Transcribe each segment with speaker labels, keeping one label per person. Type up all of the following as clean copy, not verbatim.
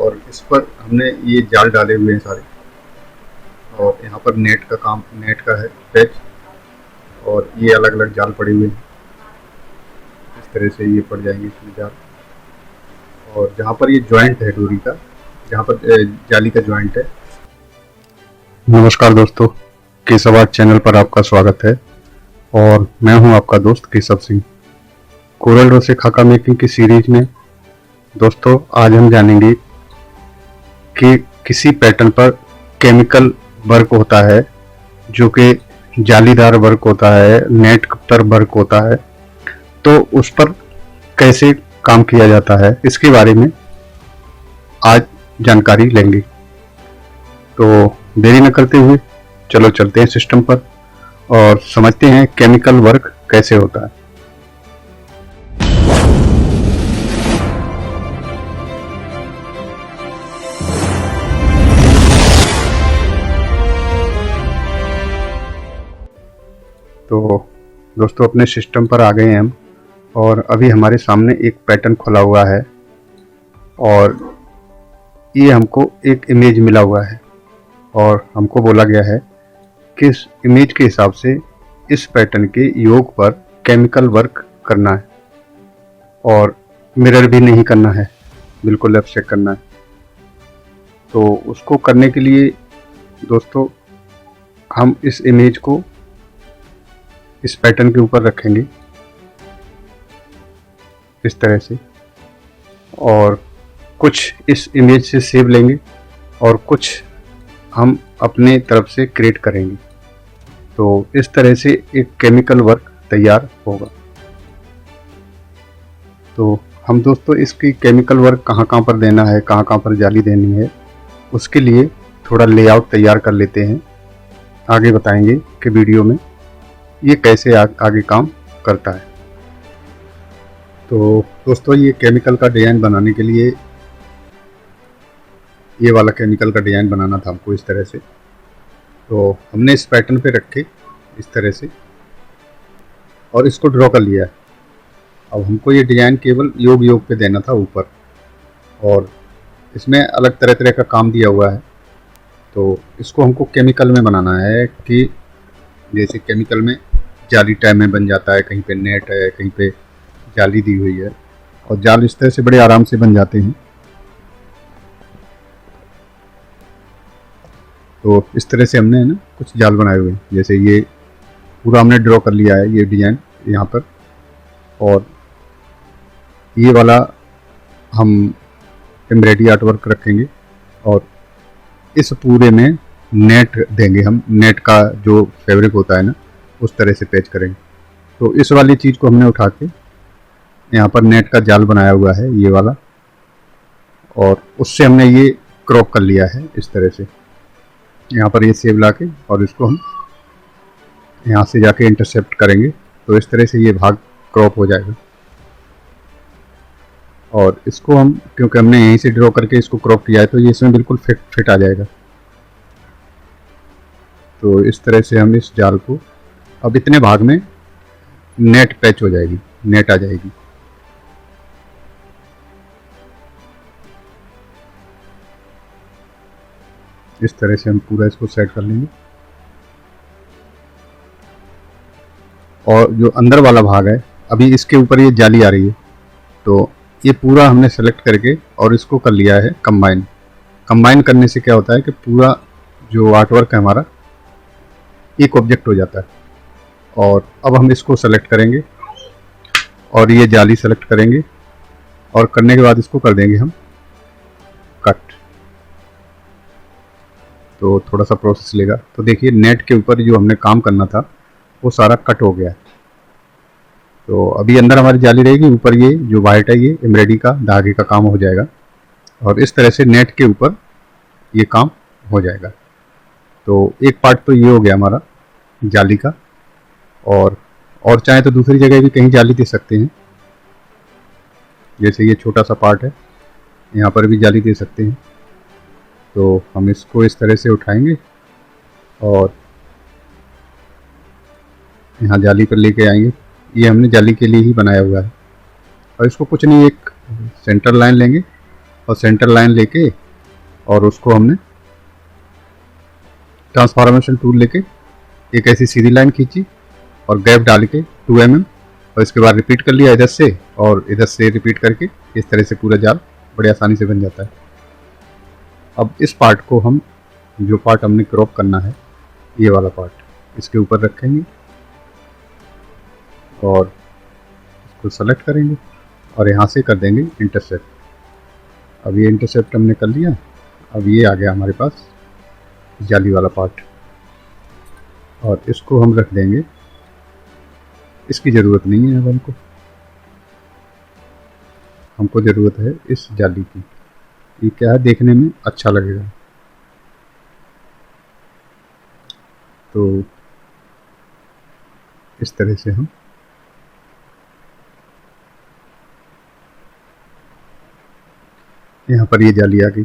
Speaker 1: और इस पर हमने ये जाल डाले हुए हैं सारे, और यहाँ पर नेट का है पैच, और ये अलग अलग जाल पड़े हुए हैं। इस तरह से ये पड़ जाएंगे इसमें जाल। और जहाँ पर ये जॉइंट है डोरी का, जहाँ पर जाली का जॉइंट है। नमस्कार दोस्तों, केशव आर्ट चैनल पर आपका स्वागत है और मैं हूं आपका दोस्त केशव सिंह। कोरल रो से खाका मेकिंग की सीरीज में दोस्तों आज हम जानेंगे कि किसी पैटर्न पर केमिकल वर्क होता है जो कि जालीदार वर्क होता है, नेट पर वर्क होता है, तो उस पर कैसे काम किया जाता है, इसके बारे में आज जानकारी लेंगे। तो देरी न करते हुए चलो चलते हैं सिस्टम पर और समझते हैं केमिकल वर्क कैसे होता है। तो दोस्तों अपने सिस्टम पर आ गए हैं हम, और अभी हमारे सामने एक पैटर्न खुला हुआ है और ये हमको एक इमेज मिला हुआ है और हमको बोला गया है कि इस इमेज के हिसाब से इस पैटर्न के योग पर केमिकल वर्क करना है और मिरर भी नहीं करना है, बिल्कुल एब्स्ट्रैक्ट करना है। तो उसको करने के लिए दोस्तों हम इस इमेज को इस पैटर्न के ऊपर रखेंगे इस तरह से, और कुछ इस इमेज से सेव लेंगे और कुछ हम अपने तरफ से क्रिएट करेंगे। तो इस तरह से एक केमिकल वर्क तैयार होगा। तो हम दोस्तों इसकी केमिकल वर्क कहाँ पर देना है, कहाँ पर जाली देनी है, उसके लिए थोड़ा लेआउट तैयार कर लेते हैं। आगे बताएंगे कि वीडियो में ये कैसे आगे काम करता है। तो दोस्तों ये केमिकल का डिज़ाइन बनाने के लिए ये वाला केमिकल का डिज़ाइन बनाना था हमको इस तरह से। तो हमने इस पैटर्न पे रखे इस तरह से और इसको ड्रॉ कर लिया है। अब हमको ये डिज़ाइन केवल योग पे देना था ऊपर, और इसमें अलग तरह तरह का काम दिया हुआ है। तो इसको हमको केमिकल में बनाना है कि जैसे केमिकल में जाली टाइप में बन जाता है, कहीं पे नेट है, कहीं पे जाली दी हुई है, और जाल इस तरह से बड़े आराम से बन जाते हैं। तो इस तरह से हमने ना कुछ जाल बनाए हुए हैं, जैसे ये पूरा हमने ड्रॉ कर लिया है ये डिज़ाइन यहाँ पर, और ये वाला हम एम्ब्रॉयडरी आर्ट वर्क रखेंगे और इस पूरे में नेट देंगे हम। नेट का जो फैब्रिक होता है ना, उस तरह से पैच करेंगे। तो इस वाली चीज़ को हमने उठा के यहाँ पर नेट का जाल बनाया हुआ है ये वाला, और उससे हमने ये क्रॉप कर लिया है इस तरह से। यहाँ पर ये सेव ला के और इसको हम यहाँ से जाके इंटरसेप्ट करेंगे, तो इस तरह से ये भाग क्रॉप हो जाएगा। और इसको हम क्योंकि हमने यहीं से ड्रॉ करके इसको क्रॉप किया है, तो ये इसमें बिल्कुल फिट आ जाएगा। तो इस तरह से हम इस जाल को अब इतने भाग में नेट पैच हो जाएगी, नेट आ जाएगी। इस तरह से हम पूरा इसको सेट कर लेंगे। और जो अंदर वाला भाग है, अभी इसके ऊपर ये जाली आ रही है, तो ये पूरा हमने सेलेक्ट करके और इसको कर लिया है कंबाइन करने से क्या होता है कि पूरा जो आर्ट वर्क है हमारा एक ऑब्जेक्ट हो जाता है। और अब हम इसको सेलेक्ट करेंगे और ये जाली सेलेक्ट करेंगे, और करने के बाद इसको कर देंगे हम कट। तो थोड़ा सा प्रोसेस लेगा। तो देखिए नेट के ऊपर जो हमने काम करना था वो सारा कट हो गया है। तो अभी अंदर हमारी जाली रहेगी, ऊपर ये जो वाइट है ये एम्ब्रॉयडरी का धागे का काम हो जाएगा, और इस तरह से नेट के ऊपर ये काम हो जाएगा। तो एक पार्ट तो ये हो गया हमारा जाली का, और चाहे तो दूसरी जगह भी कहीं जाली दे सकते हैं। जैसे ये छोटा सा पार्ट है, यहाँ पर भी जाली दे सकते हैं। तो हम इसको इस तरह से उठाएंगे और यहाँ जाली पर लेके आएंगे। ये हमने जाली के लिए ही बनाया हुआ है, और इसको कुछ नहीं, एक सेंटर लाइन लेंगे और सेंटर लाइन लेके और उसको हमने ट्रांसफॉर्मेशन टूल लेके एक ऐसी सीधी लाइन खींची और गैप डाल के 2 mm और इसके बाद रिपीट कर लिया इधर से और इधर से रिपीट करके इस तरह से पूरा जाल बड़ी आसानी से बन जाता है। अब इस पार्ट को हम, जो पार्ट हमने क्रॉप करना है, ये वाला पार्ट इसके ऊपर रखेंगे और इसको सेलेक्ट करेंगे और यहाँ से कर देंगे इंटरसेप्ट। अब ये इंटरसेप्ट हमने कर लिया। अब ये आ गया हमारे पास जाली वाला पार्ट और इसको हम रख देंगे। इसकी ज़रूरत नहीं है अब हमको ज़रूरत है इस जाली की। ये क्या है, देखने में अच्छा लगेगा। तो इस तरह से हम यहाँ पर ये जाली आ गई।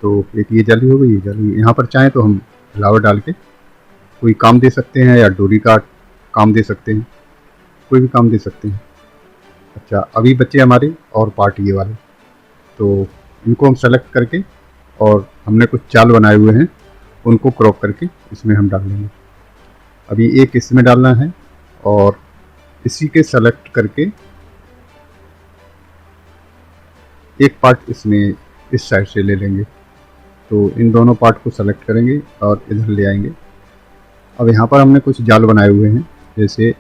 Speaker 1: तो एक ये जाली हो गई, ये जाली। यहाँ पर चाहें तो हम फ्लावर डाल के कोई काम दे सकते हैं या डोरी का काम दे सकते हैं, कोई भी काम दे सकते हैं। अच्छा, अभी बच्चे हमारे और पार्ट ये वाले, तो इनको हम सेलेक्ट करके और हमने कुछ जाल बनाए हुए हैं उनको क्रॉप करके इसमें हम डाल लेंगे। अभी एक इसमें डालना है और इसी के सेलेक्ट करके एक पार्ट इसमें इस साइड से ले लेंगे। तो इन दोनों पार्ट को सेलेक्ट करेंगे और इधर ले आएंगे। अब यहाँ पर हमने कुछ जाल बनाए हुए हैं, जैसे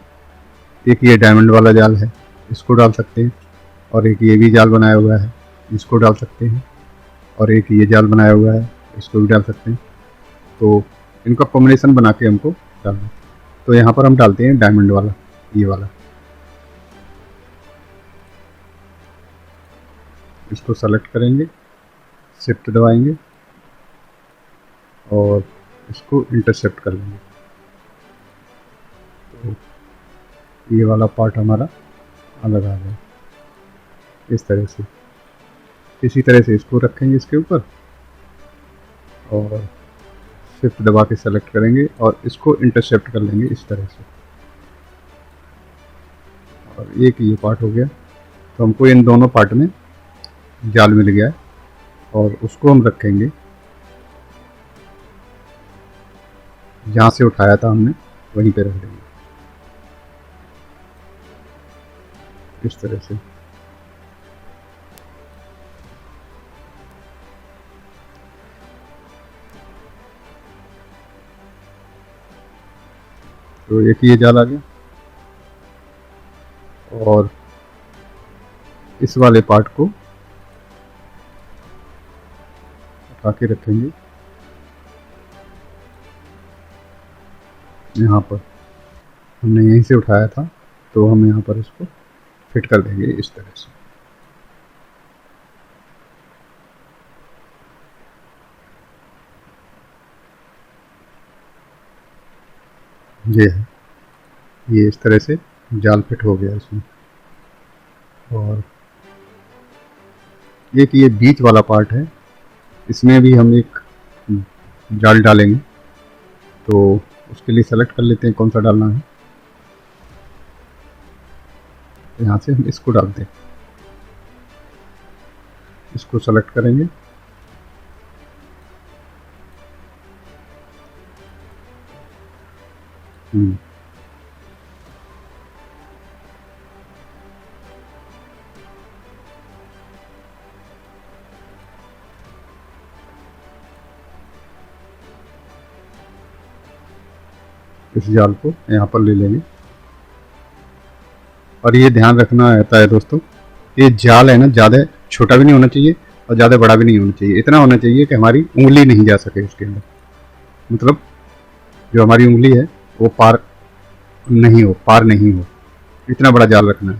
Speaker 1: एक ये डायमंड वाला जाल है, इसको डाल सकते हैं, और एक ये भी जाल बनाया हुआ है, इसको डाल सकते हैं, और एक ये जाल बनाया हुआ है, इसको भी डाल सकते हैं। तो इनका कॉम्बिनेशन बना के हमको डालना है। तो यहाँ पर हम डालते हैं डायमंड वाला, ये वाला। इसको सेलेक्ट करेंगे, शिफ्ट दबाएंगे और इसको इंटरसेप्ट कर लेंगे। तो ये वाला पार्ट हमारा अलग आ गया इस तरह से। इसी तरह से इसको रखेंगे इसके ऊपर और शिफ्ट दबा के सेलेक्ट करेंगे और इसको इंटरसेप्ट कर लेंगे इस तरह से। और एक ये पार्ट हो गया। तो हमको इन दोनों पार्ट में जाल मिल गया है और उसको हम रखेंगे जहाँ से उठाया था हमने, वहीं पे रख देंगे इस तरह से। तो एक ये जाल आ गया और इस वाले पार्ट को उठा के रखेंगे यहाँ पर। हमने यहीं से उठाया था तो हम यहाँ पर इसको फिट कर देंगे इस तरह से। ये है, ये इस तरह से जाल फिट हो गया इसमें। और एक ये बीच वाला पार्ट है, इसमें भी हम एक जाल डालेंगे। तो उसके लिए सेलेक्ट कर लेते हैं कौन सा डालना है। यहाँ से हम इसको डालते हैं, इसको सेलेक्ट करेंगे इस जाल को यहाँ पर ले लेंगे। और ये ध्यान रखना रहता है दोस्तों, ये जाल है ना, ज़्यादा छोटा भी नहीं होना चाहिए और ज़्यादा बड़ा भी नहीं होना चाहिए। इतना होना चाहिए कि हमारी उंगली नहीं जा सके उसके अंदर, मतलब जो हमारी उंगली है वो पार नहीं हो, इतना बड़ा जाल रखना है।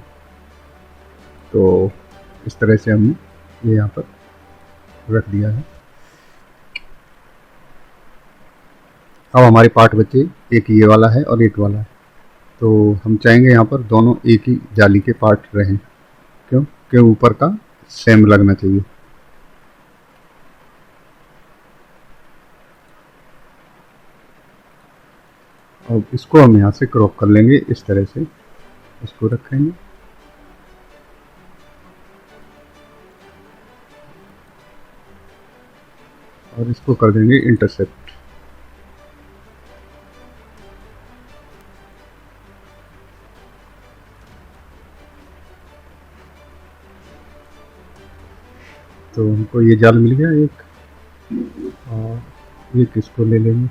Speaker 1: तो इस तरह से हमने ये यहाँ पर रख दिया है। अब हमारे पार्ट बचे, एक ये वाला है और एक वाला है। तो हम चाहेंगे यहाँ पर दोनों एक ही जाली के पार्ट रहें, क्योंकि ऊपर का सेम लगना चाहिए। अब इसको हम यहाँ से क्रॉप कर लेंगे इस तरह से, इसको रखेंगे और इसको कर देंगे इंटरसेप्ट। तो हमको ये जाल मिल गया एक, और ये किसको ले लेंगे,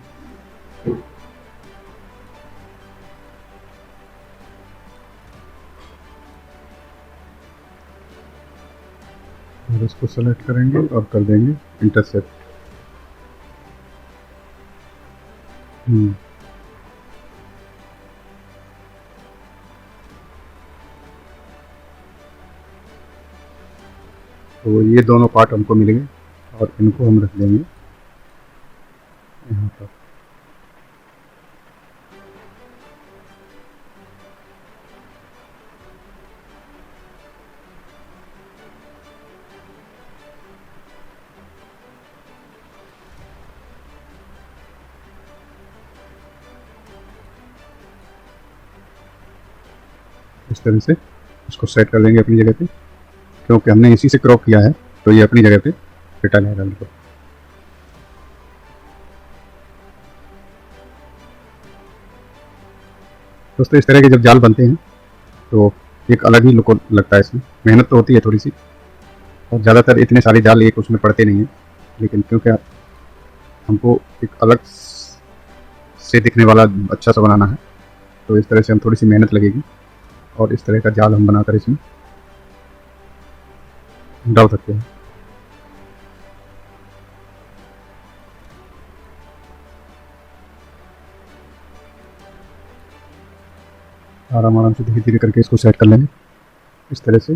Speaker 1: और इसको सेलेक्ट करेंगे और कर देंगे इंटरसेप्ट। तो ये दोनों पार्ट हमको मिल गए और इनको हम रख देंगे यहाँ पर। इस तरह से इसको सेट कर लेंगे अपनी जगह पे, क्योंकि हमने इसी से क्रॉप किया है तो ये अपनी जगह पे फिट आ जाएगा बिल्कुल। दोस्तों इस तरह के जब जाल बनते हैं तो एक अलग ही लुक लगता है, इसमें मेहनत तो होती है थोड़ी सी, और ज़्यादातर इतने सारे जाल एक उसमें पड़ते नहीं हैं, लेकिन क्योंकि हमको एक अलग से दिखने वाला अच्छा सा बनाना है तो इस तरह से हम थोड़ी सी मेहनत लगेगी, और इस तरह का जाल हम बनाकर इसमें डाल सकते हैं। आराम आराम से धीरे धीरे करके इसको सेट कर लेंगे इस तरह से।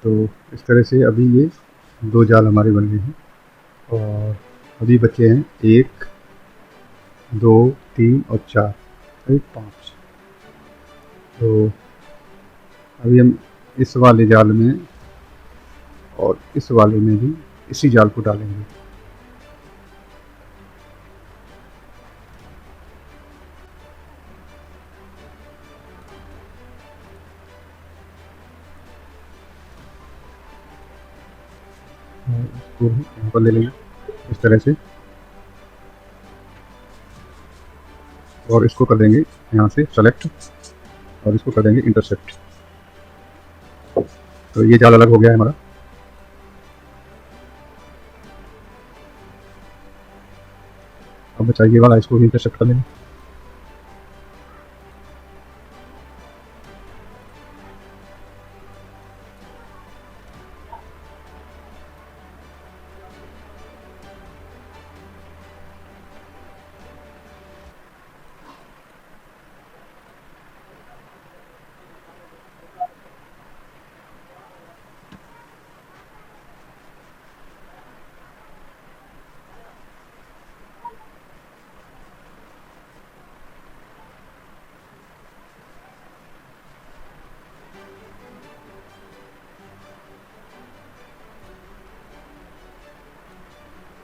Speaker 1: तो इस तरह से अभी ये दो जाल हमारे बन गए हैं, और अभी बचे हैं 1 2 3 और 4, 5। तो अभी हम इस वाले जाल में और इस वाले में भी इसी जाल को डालेंगे। इसको यहाँ पर ले लेंगे इस तरह से, और इसको कर देंगे यहाँ से सेलेक्ट, और इसको कर देंगे इंटरसेप्ट। तो ये जाल अलग हो गया है हमारा। अब बचा ये वाला, इसको भी इंटरसेप्ट कर लेंगे।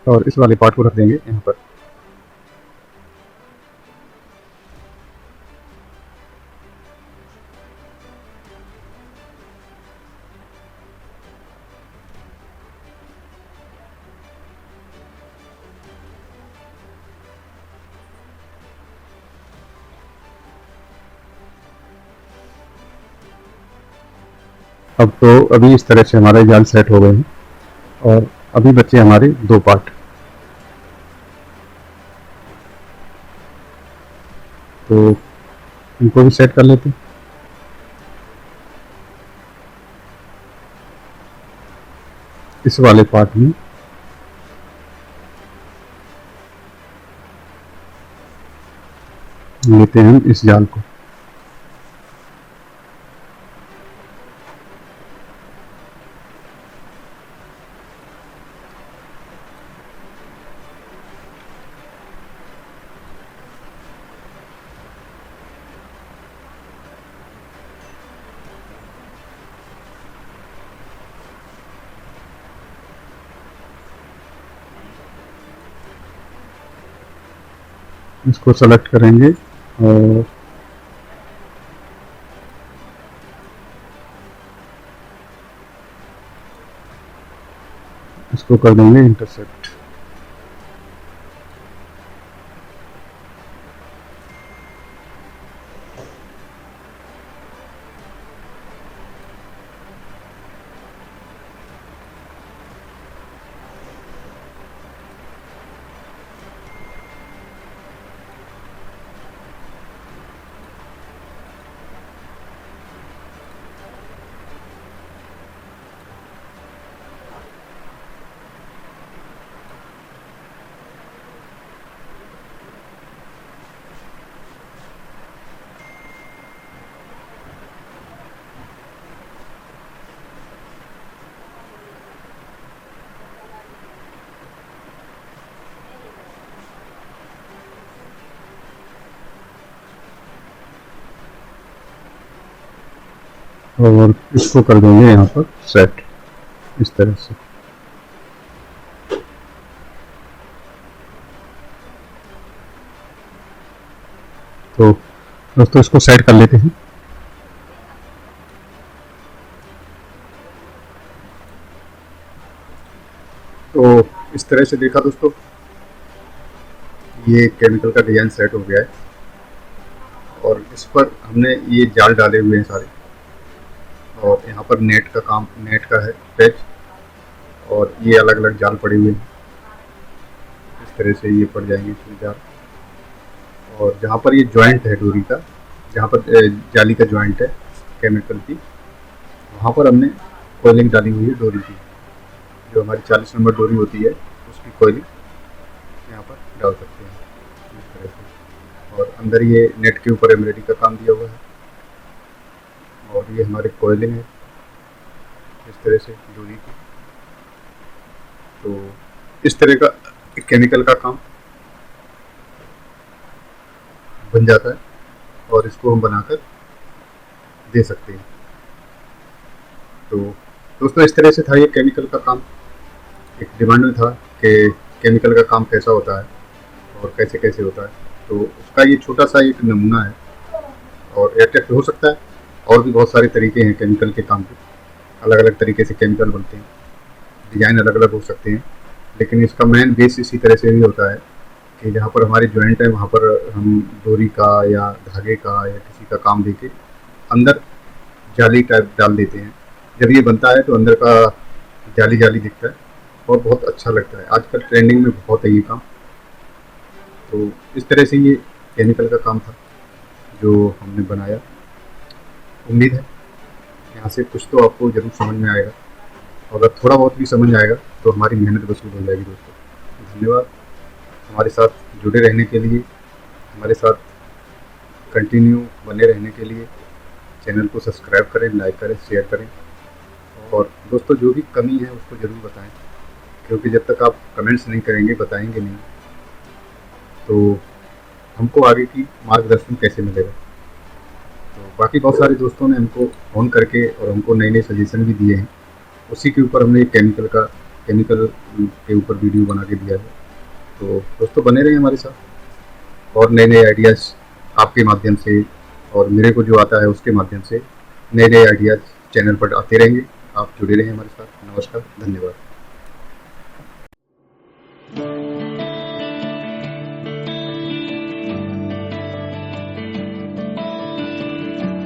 Speaker 1: और इस वाले पार्ट को रख देंगे यहाँ पर। अब तो अभी इस तरह से हमारे जाल सेट हो गए हैं, और अभी बचे हमारे 2 पार्ट। तो इनको भी सेट कर लेते हैं। इस वाले पार्ट में लेते हैं हम इस जाल को, इसको सेलेक्ट करेंगे और इसको कर देंगे इंटरसेप्ट। और इसको कर देंगे यहाँ पर सेट इस तरह से। तो दोस्तों इसको सेट कर लेते हैं। तो इस तरह से देखा दोस्तों, ये केमिकल का डिजाइन सेट हो गया है और इस पर हमने ये जाल डाले हुए हैं सारे, और यहाँ पर नेट का है पेज, और ये अलग अलग जाल पड़े हुए हैं। इस तरह से ये पड़ जाएंगे इसमें जाल। और जहाँ पर ये जॉइंट है डोरी का, जहाँ पर जाली का जॉइंट है केमिकल की, वहाँ पर हमने कोयलिंग डाली हुई है डोरी की। जो हमारी 40 नंबर डोरी होती है उसकी कोयलिंग यहाँ पर डाल सकते हैं इस तरह से। और अंदर ये नेट के ऊपर एम्ब्रॉयडरी का काम दिया हुआ है, और ये हमारी कोयलिंग है इस तरह से डोरी की। तो इस तरह का केमिकल का काम बन जाता है, और इसको हम बनाकर दे सकते हैं। तो दोस्तों इस तरह से था ये केमिकल का काम। एक डिमांड में था कि केमिकल का काम कैसा होता है और कैसे कैसे होता है, तो उसका ये छोटा सा एक नमूना है। और एयरटेक हो सकता है, और भी बहुत सारे तरीके हैं केमिकल के काम के, अलग अलग तरीके से केमिकल बनते हैं, डिज़ाइन अलग अलग हो सकते हैं, लेकिन इसका मेन बेस इसी तरह से भी होता है कि जहाँ पर हमारी जॉइंट है वहाँ पर हम डोरी का या धागे का या किसी का काम देके अंदर जाली टाइप डाल देते हैं। जब ये बनता है तो अंदर का जाली जाली दिखता है और बहुत अच्छा लगता है। आजकल ट्रेंडिंग में बहुत है ये काम। तो इस तरह से ये केमिकल का काम था जो हमने बनाया। उम्मीद है यहाँ से कुछ तो आपको ज़रूर समझ में आएगा, और अगर थोड़ा बहुत भी समझ आएगा तो हमारी मेहनत वसूल हो जाएगी दोस्तों। धन्यवाद हमारे साथ जुड़े रहने के लिए, हमारे साथ कंटिन्यू बने रहने के लिए। चैनल को सब्सक्राइब करें, लाइक करें, शेयर करें, और दोस्तों जो भी कमी है उसको ज़रूर बताएं, क्योंकि जब तक आप कमेंट्स नहीं करेंगे, बताएंगे नहीं, तो हमको आगे की मार्गदर्शन कैसे मिलेगा। तो बाकी बहुत सारे दोस्तों ने हमको फ़ोन करके और हमको नए नए सजेशन भी दिए हैं, उसी के ऊपर हमने केमिकल के ऊपर वीडियो बना के दिया है। तो दोस्तों बने रहिए हमारे साथ, और नए नए आइडियाज़ आपके माध्यम से और मेरे को जो आता है उसके माध्यम से नए नए आइडियाज़ चैनल पर आते रहेंगे। आप जुड़े रहें हमारे साथ। नमस्कार, धन्यवाद।